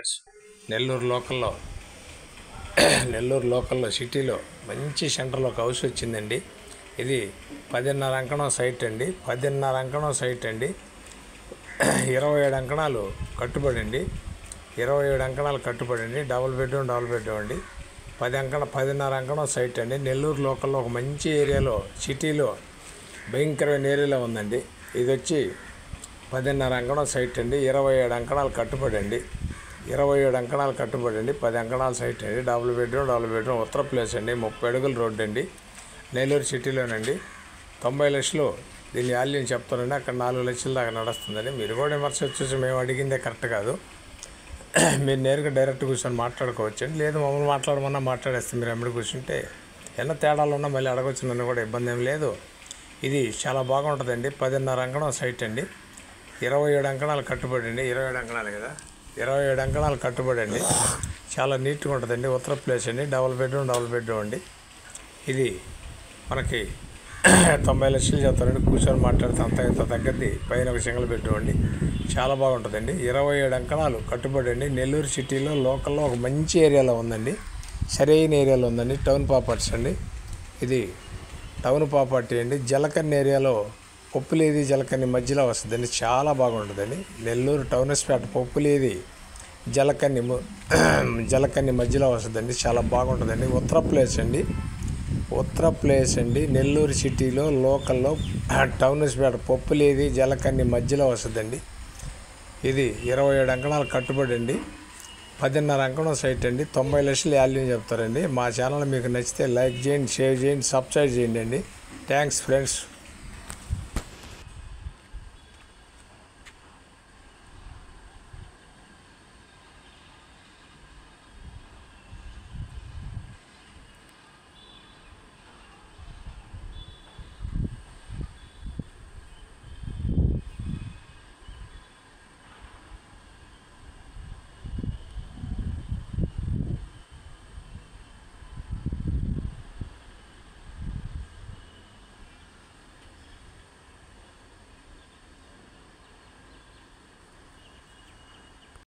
Friends, Nellore లోకల్లో సిటీలో మంచి సెంటర్లో ఒక హౌస్ వచ్చిందండి. ఇది 10.5 అంకణం సైట్ అండి. 10.5 అంకణం సైట్ అండి. 27 అంకణాలు కట్టుబడి అండి. 27 అంకణాలు కట్టుబడి అండి. డబుల్ బెడ్రూమ్ అండి. 10.5 అంకణం సైట్ అండి. నెల్లూరు లోకల్లో ఒక మంచి ఏరియాలో, సిటీలో భయంకరమైన ఏరియాలో ఉందండి. ఇది వచ్చి 10.5 అంకణం సైట్ అండి. 27 అంకణాలు కట్టుబడి అండి. 27 అంకణాలు కట్టుబడి అండి. 10 అంకణాల సైట్ అండి. డబుల్ బెడ్రూమ్ ఉత్తర ప్లేస్ అండి. 30 అడుగుల రోడ్డు అండి. నెల్లూరు సిటీలోనండి. 90 లక్షలు దీని వాల్యూని చెప్తారండి. అక్కడ 4 లక్షల దాకా నడుస్తుందండి. మీరు కూడా విమర్శ వచ్చేసి మేము అడిగిందే కరెక్ట్ కాదు, మీరు నేరుగా డైరెక్ట్ కూర్చొని మాట్లాడుకోవచ్చండి. లేదు మమ్మల్ని మాట్లాడమన్నా మాట్లాడేస్తే మీరు ఎమ్మడి కూర్చుంటే ఎన్న తేడాలు ఉన్నా మళ్ళీ అడగవచ్చు, నన్ను కూడా ఇబ్బంది ఏం లేదు. ఇది చాలా బాగుంటుందండి. 10.5 అంకణం సైట్ అండి. 27 అంకణాలు కట్టుబడి అండి. 27 అంకణాలు కదా, 27 అంకణాలు కట్టుబడి అండి. చాలా నీట్గా ఉంటుందండి. ఉత్తర ప్లేస్ అండి. డబుల్ బెడ్రూమ్ అండి. ఇది మనకి 90 లక్షలు చెప్తారండి. కూర్చొని మాట్లాడితే అంత ఇంత తగ్గద్ది. పైన ఒక సింగిల్ బెడ్రూమ్ అండి. చాలా బాగుంటుందండి. 27 అంకణాలు కట్టుబడి అండి. నెల్లూరు సిటీలో లోకల్లో ఒక మంచి ఏరియాలో ఉందండి. సరైన ఏరియాలో ఉందండి. టౌన్ ప్రాపర్టీస్ అండి. ఇది టౌన్ ప్రాపర్టీ అండి. జలకన్య ఏరియాలో పొప్పులేది జలకన్య మధ్యలో వస్తుందండి. చాలా బాగుంటుందండి. నెల్లూరు టౌన్స్పేట పొప్పులేది జలకన్య మధ్యలో వస్తుందండి. చాలా బాగుంటుందండి. ఉత్తర ప్లేస్ అండి. నెల్లూరు సిటీలో లోకల్లో టౌన్స్పేట పొప్పులేది జలకన్య మధ్యలో వస్తుందండి. ఇది 27 అంకణాలు కట్టుబడి అండి. 10.5 అంకణం సైట్ అండి. 90 లక్షలు వాల్యూ చెప్తారండి. మా ఛానల్ మీకు నచ్చితే లైక్ చేయండి, షేర్ చేయండి, సబ్స్క్రైబ్ చేయండి అండి. Thanks friends.